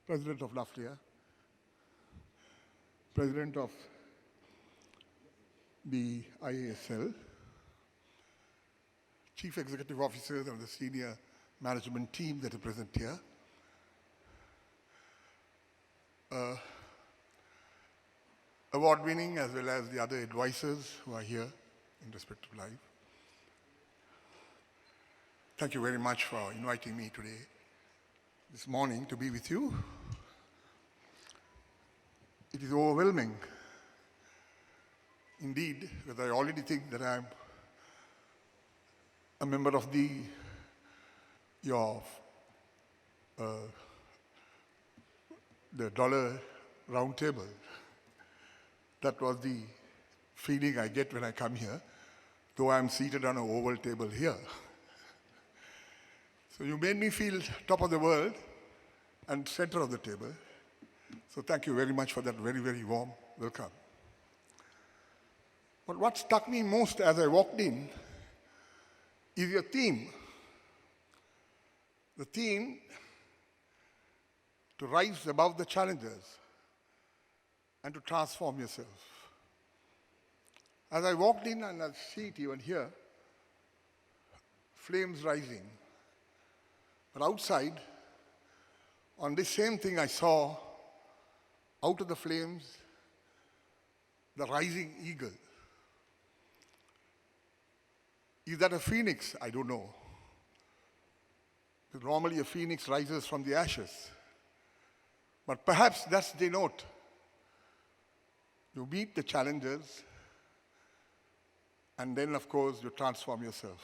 President of Naflia, President of the IASL, Chief Executive Officers of the senior management team that are present here, award-winning as well as the other advisors who are here in respective life. Thank you very much for inviting me today, this morning, to be with you. It is overwhelming, indeed, because I already think that I'm a member of the dollar round table. That was the feeling I get when I come here, though I'm seated on an oval table here. So you made me feel top of the world and center of the table. So thank you very much for that very, very warm welcome. But what struck me most as I walked in is your theme. The theme to rise above the challenges and to transform yourself. As I walked in, and I see it even here, flames rising. But outside, on this same thing I saw, out of the flames, the rising eagle. Is that a phoenix? I don't know. Because normally a phoenix rises from the ashes. But perhaps that's the note. You meet the challenges, and then, of course, you transform yourself.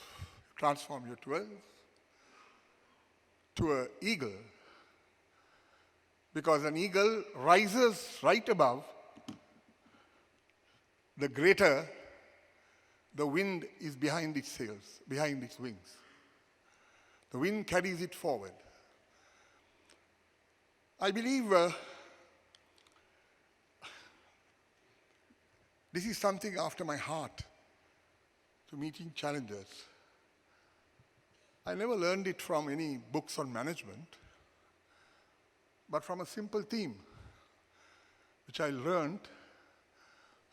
You transform your 12 to an eagle. Because an eagle rises right above, the greater the wind is behind its sails, behind its wings. The wind carries it forward. I believe this is something after my heart, to meeting challenges. I never learned it from any books on management, but from a simple theme, which I learned,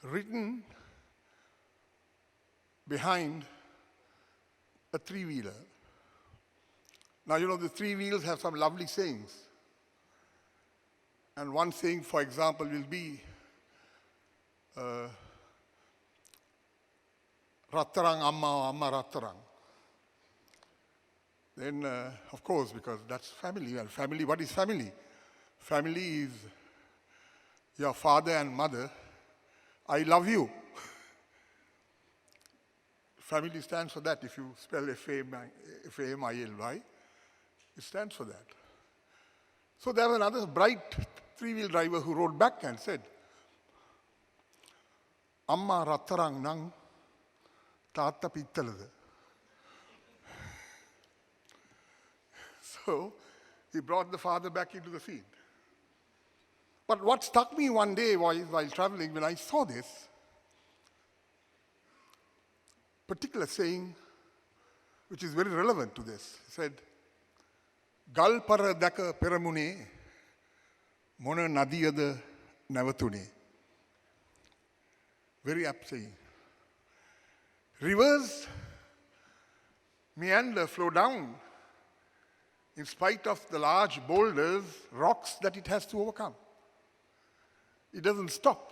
written behind a three-wheeler. Now, the three wheels have some lovely sayings. And one saying, for example, will be, Rattarang Amma, Amma Rattarang. Then, of course, because that's family. And family, what is family? Family is your father and mother. I love you. Family stands for that. If you spell F-A-M-I-L-Y, it stands for that. So there was another bright three-wheel driver who rode back and said, Amma Rattarang Nang Tata Pittalada. So he brought the father back into the field. But what struck me one day while traveling, when I saw this particular saying, which is very relevant to this, he said, Gal para daka peramune, mona nadiyada navatune. Very apt saying. Rivers meander, flow down, in spite of the large boulders, rocks that it has to overcome. It doesn't stop.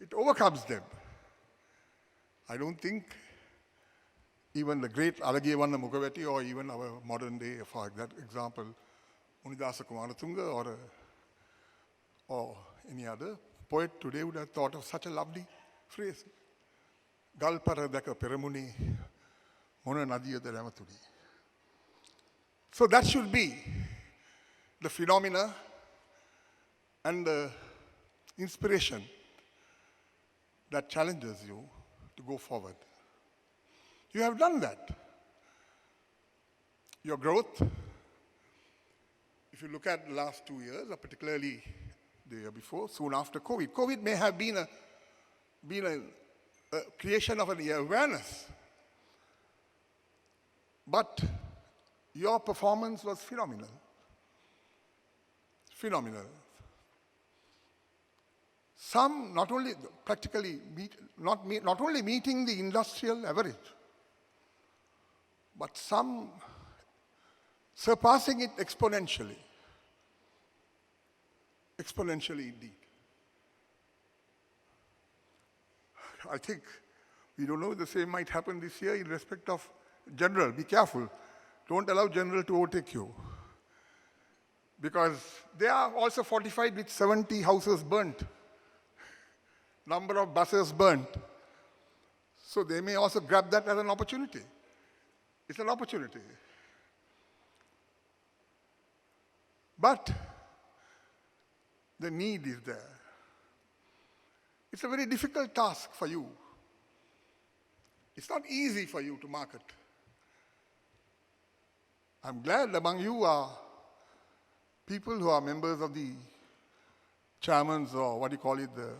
It overcomes them. I don't think even the great Alagiyavanna Mukaveti or even our modern day, for that example, Unidasa Kumaratunga or any other poet today would have thought of such a lovely phrase. Gal paradaka peramuni mona nadiyada ramatuni. So that should be the phenomena and the inspiration that challenges you to go forward. You have done that. Your growth, if you look at the last 2 years, or particularly the year before, soon after COVID, COVID may have been a creation of an awareness. But your performance was phenomenal. phenomenal. Some not only practically not only meeting the industrial average, but some surpassing it exponentially. Exponentially indeed. I think we don't know, the same might happen this year in respect of general. Be careful. Don't allow general to overtake you. Because they are also fortified with 70 houses burnt, number of buses burnt. So they may also grab that as an opportunity. It's an opportunity. But the need is there. It's a very difficult task for you. It's not easy for you to market. I'm glad among you are people who are members of the chairman's, or what do you call it, the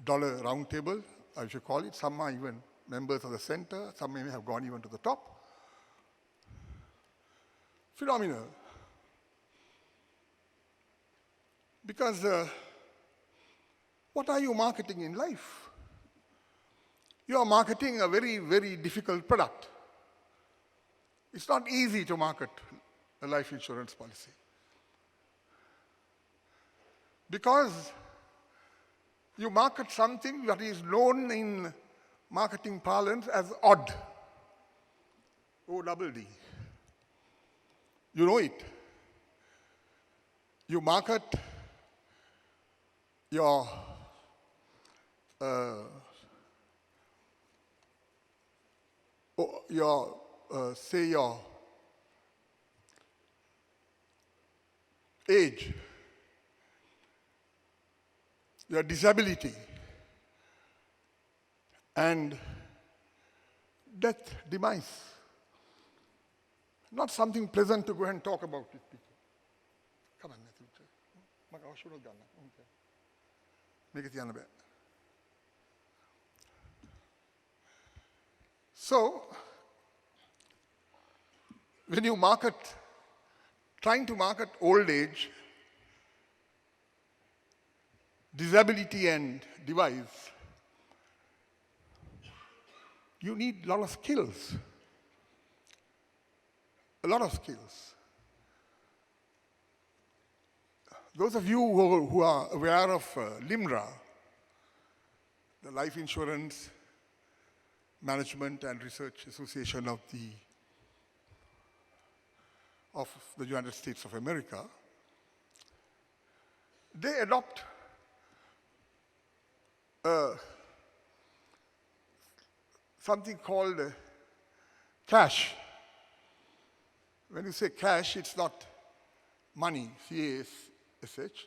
dollar round table, I should call it. Some are even members of the center. Some may have gone even to the top. Phenomenal. Because what are you marketing in life? You are marketing a very, very difficult product. It's not easy to market a life insurance policy. Because you market something that is known in marketing parlance as odd. O-double-D. You know it. You market your say your age, your disability, and death, demise. Not something pleasant to go and talk about with people. Come on, Matthew. Make it the So, when you trying to market old age, disability and device, you need a lot of skills. A lot of skills. Those of you who are aware of LIMRA, the Life Insurance Management and Research Association of the United States of America, they adopt something called cash. When you say cash, it's not money, C-A-S-H.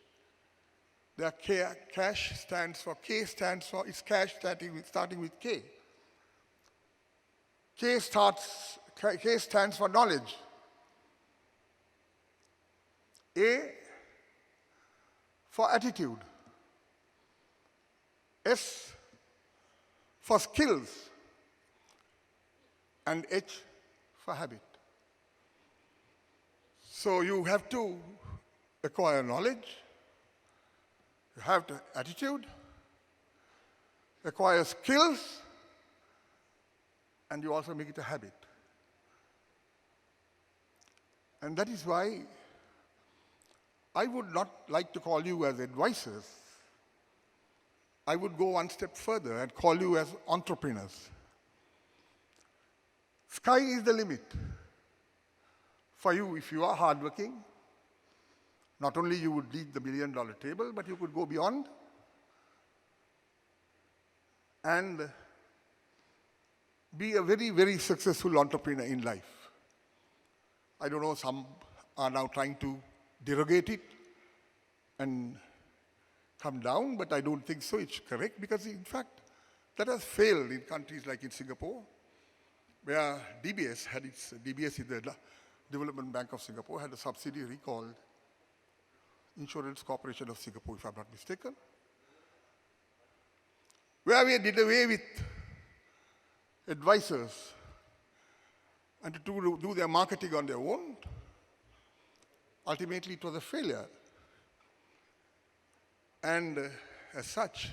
Cash stands for, it's cash starting with K. K stands for knowledge. A for attitude. S for skills. And H for habit. So you have to acquire knowledge, you have the attitude, acquire skills, and you also make it a habit. And that is why I would not like to call you as advisors. I would go one step further and call you as entrepreneurs. Sky is the limit for you if you are hardworking. Not only you would lead the $1 million table, but you could go beyond and be a very, very successful entrepreneur in life. I don't know, some are now trying to derogate it and come down, but I don't think so. It's correct because, in fact, that has failed in countries like in Singapore, where DBS is the Development Bank of Singapore, had a subsidiary called Insurance Corporation of Singapore, if I'm not mistaken, where we did away with advisors and to do their marketing on their own, ultimately it was a failure. And as such,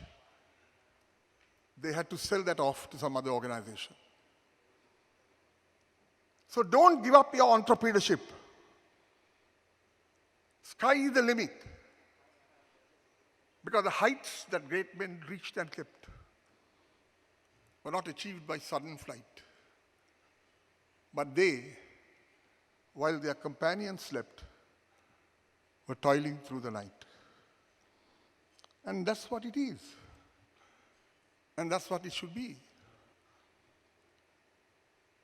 they had to sell that off to some other organization. So don't give up your entrepreneurship. Sky is the limit. Because the heights that great men reached and kept were not achieved by sudden flight. But they, while their companions slept, were toiling through the night. And that's what it is. And that's what it should be.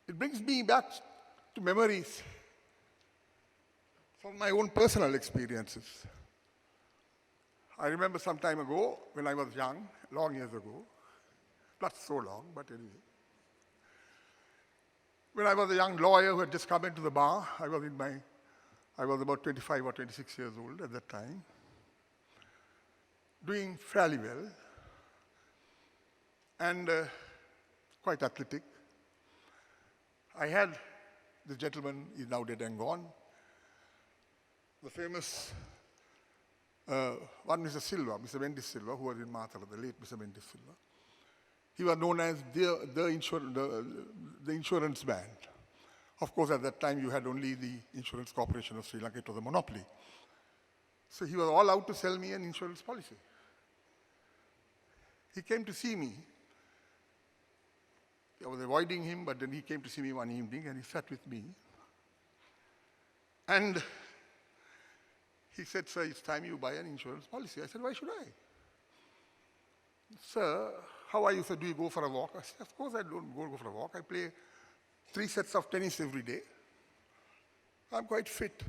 It brings me back to memories from my own personal experiences. I remember some time ago, when I was young, long years ago, not so long, but anyway, when I was a young lawyer who had just come into the bar, I was about 25 or 26 years old at that time, doing fairly well, and quite athletic. I had this gentleman, he's now dead and gone, the famous one Mr. Silva, Mr. Mendes Silva, who was in Matala, the late Mr. Mendes Silva. He was known as the insurance man. Of course, at that time, you had only the Insurance Corporation of Sri Lanka. It was a monopoly. So he was all out to sell me an insurance policy. He came to see me. I was avoiding him, but then he came to see me one evening, and he sat with me. And he said, "Sir, it's time you buy an insurance policy." I said, "Why should I?" "Sir, how are you, sir? Do you go for a walk?" I said, "Of course I don't go for a walk. I play 3 sets of tennis every day. I'm quite fit."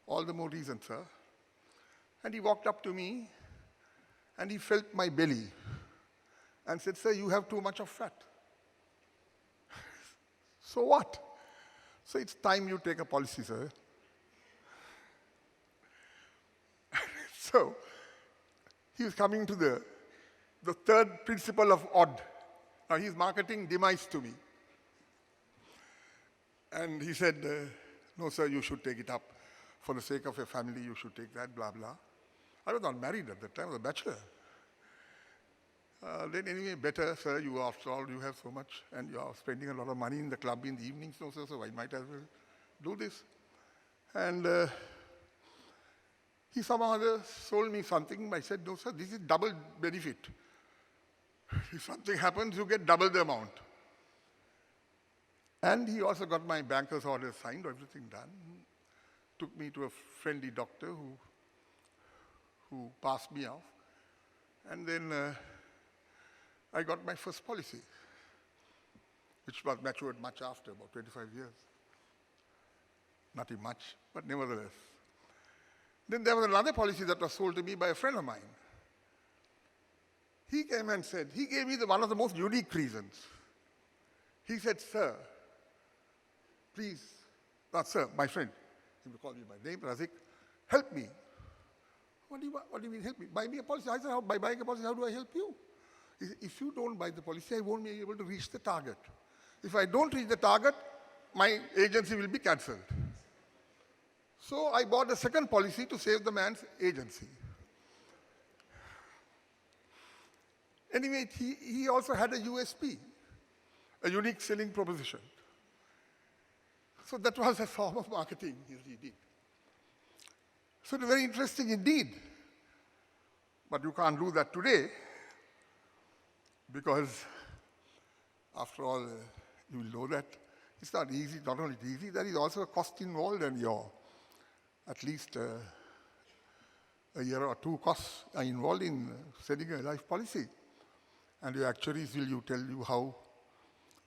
"All the more reason, sir." And he walked up to me, and he felt my belly and said, "Sir, you have too much of fat." "So what?" "So it's time you take a policy, sir." So he was coming to the third principle of odd. Now he's marketing demise to me. And he said, "No, sir, you should take it up. For the sake of your family, you should take that, blah, blah." I was not married at that time, I was a bachelor. Then anyway, "Better, sir, you after all, you have so much, and you are spending a lot of money in the club in the evenings, no, sir, so I might as well do this." And he somehow or other sold me something. I said, "No, sir, this is double benefit. If something happens, you get double the amount." And he also got my banker's order signed, everything done. Took me to a friendly doctor who passed me off. And then I got my first policy, which was matured much after, about 25 years. Nothing much, but nevertheless. Then there was another policy that was sold to me by a friend of mine. He came and said, he gave me one of the most unique reasons. He said, "Sir, please," not sir, my friend, he would call me by name, Razik, "help me." What do you mean help me? Buy me a policy. I said, "By buying a policy, how do I help you?" He said, "If you don't buy the policy, I won't be able to reach the target. If I don't reach the target, my agency will be cancelled." So I bought a second policy to save the man's agency. Anyway, he also had a USP, a unique selling proposition. So that was a form of marketing he did. So it was very interesting indeed. But you can't do that today because, after all, you will know that it's not easy, not only easy, there is also a cost involved, and at least a year or two costs are involved in selling a life policy. And your actuaries will tell you how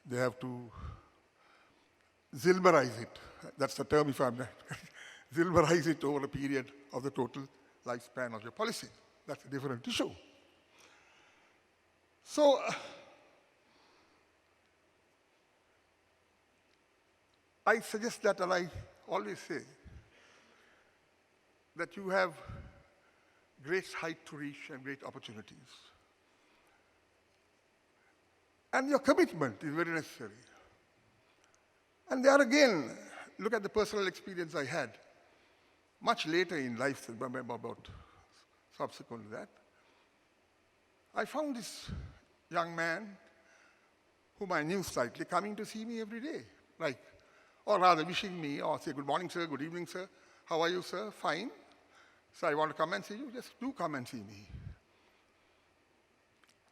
they have to Zilberize it. That's the term, if I'm not Zilberize it over a period of the total lifespan of your policy. That's a different issue. So, I suggest that, and I always say, that you have great height to reach and great opportunities. And your commitment is very necessary. And there again, look at the personal experience I had. Much later in life, about subsequent to that, I found this young man whom I knew slightly coming to see me every day, or rather wishing me, or say, good morning, sir, good evening, sir, how are you, sir, fine. So I want to come and see you, just do come and see me.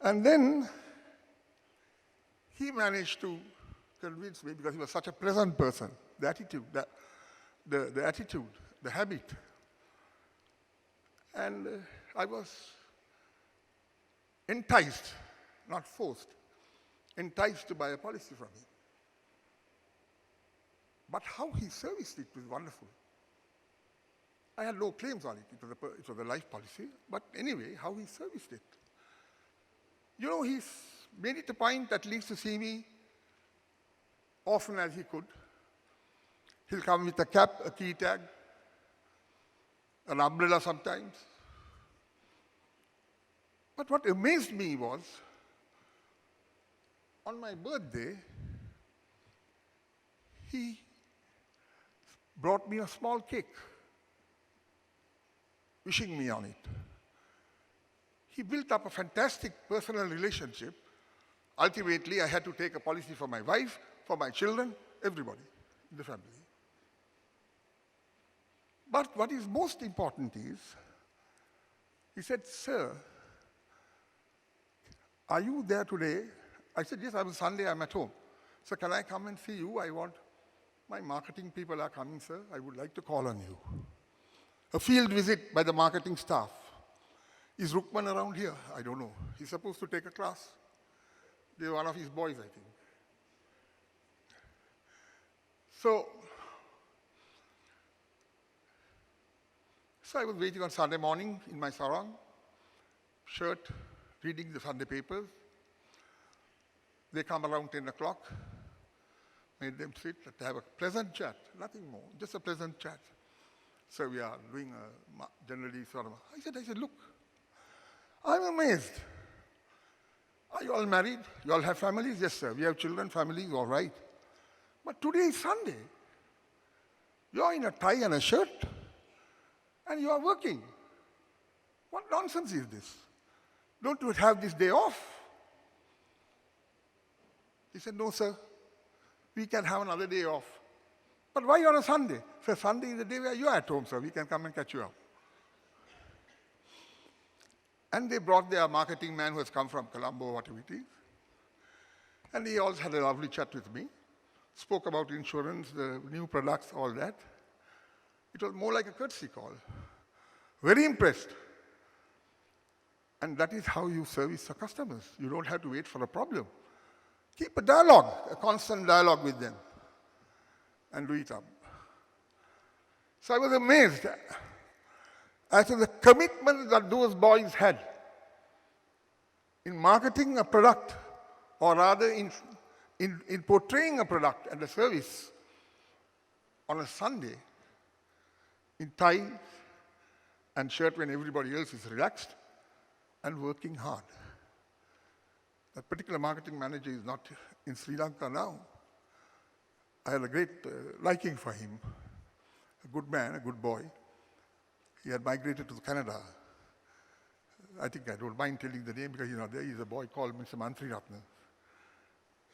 And then he managed to convince me, because he was such a pleasant person, the attitude, the attitude, the habit. And I was enticed, not forced, enticed to buy a policy from him. But how he serviced it was wonderful. I had no claims on it. It was a life policy. But anyway, how he serviced it. You know, he's made it a point at least to see me often as he could. He'll come with a cap, a key tag, an umbrella sometimes. But what amazed me was, on my birthday, he brought me a small cake, wishing me on it. He built up a fantastic personal relationship. Ultimately, I had to take a policy for my wife, for my children, everybody in the family. But what is most important is, he said, sir, are you there today? I said, yes, on Sunday I'm at home. So can I come and see you? My marketing people are coming, sir. I would like to call on you. A field visit by the marketing staff. Is Rukman around here? I don't know. He's supposed to take a class. They're one of his boys, I think. So I was waiting on Sunday morning in my sarong, shirt, reading the Sunday papers. They come around 10 o'clock, made them sit, to have a pleasant chat, nothing more, just a pleasant chat. So we are doing generally sort of, I said, look, I'm amazed. Are you all married? You all have families? Yes, sir. We have children, families, all right. But today is Sunday. You're in a tie and a shirt, and you are working. What nonsense is this? Don't you have this day off? He said, no, sir. We can have another day off. But why on a Sunday? Sir, Sunday is the day where you're at home, sir. We can come and catch you up. And they brought their marketing man who has come from Colombo, whatever it is. And he also had a lovely chat with me. Spoke about insurance, the new products, all that. It was more like a courtesy call. Very impressed. And that is how you service your customers. You don't have to wait for a problem. Keep a dialogue, a constant dialogue with them, and do it up. So I was amazed as to the commitment that those boys had in marketing a product, or rather in portraying a product and a service on a Sunday in tie and shirt when everybody else is relaxed and working hard. That particular marketing manager is not in Sri Lanka now. I had a great liking for him. A good man, a good boy. He had migrated to Canada. I think I don't mind telling the name because, there is a boy called Mr. Mantri Ratna.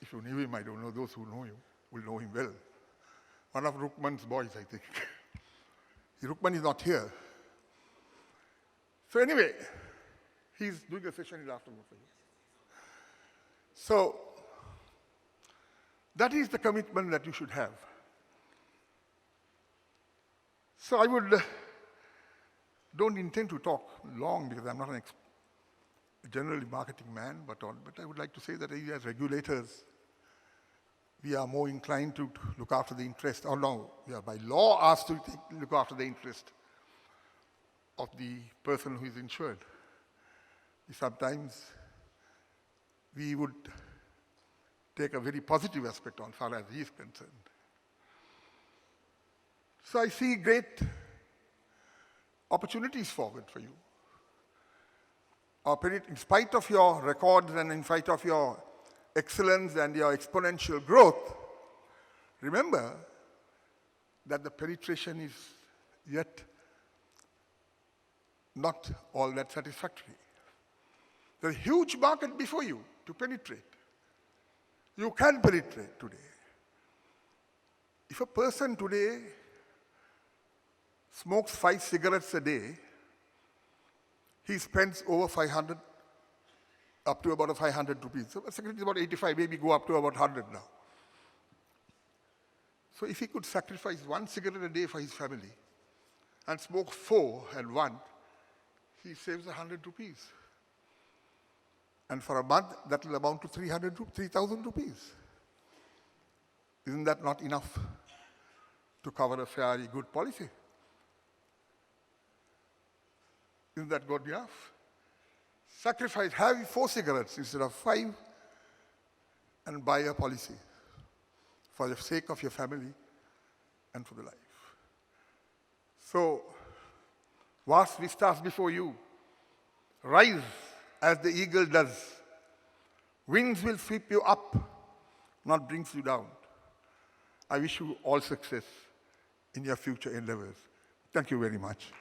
If you knew him, I don't know. Those who know him will know him well. One of Rukman's boys, I think. Rukman is not here. So anyway, he's doing a session in the afternoon for you. So that is the commitment that you should have. So I don't intend to talk long because I'm not a generally marketing man, but I would like to say that as regulators, we are more inclined to look after the interest, or no, we are by law asked to look after the interest of the person who is insured. Sometimes we would take a very positive aspect on far as he is concerned. So I see great opportunities forward for you. In spite of your records and in spite of your excellence and your exponential growth, remember that the penetration is yet not all that satisfactory. There's a huge market before you to penetrate. You can penetrate today. If a person today smokes 5 cigarettes a day, he spends over 500, up to about 500 rupees. So a cigarette is about 85, maybe go up to about 100 now. So if he could sacrifice 1 cigarette a day for his family and smoke 4 and 1, he saves 100 rupees. And for a month, that will amount to 3,000 rupees. Isn't that not enough to cover a fairly good policy? Isn't that good enough? Sacrifice, have 4 cigarettes instead of 5 and buy a policy for the sake of your family and for the life. So, vast vistas before you. Rise as the eagle does. Wings will sweep you up, not brings you down. I wish you all success in your future endeavors. Thank you very much.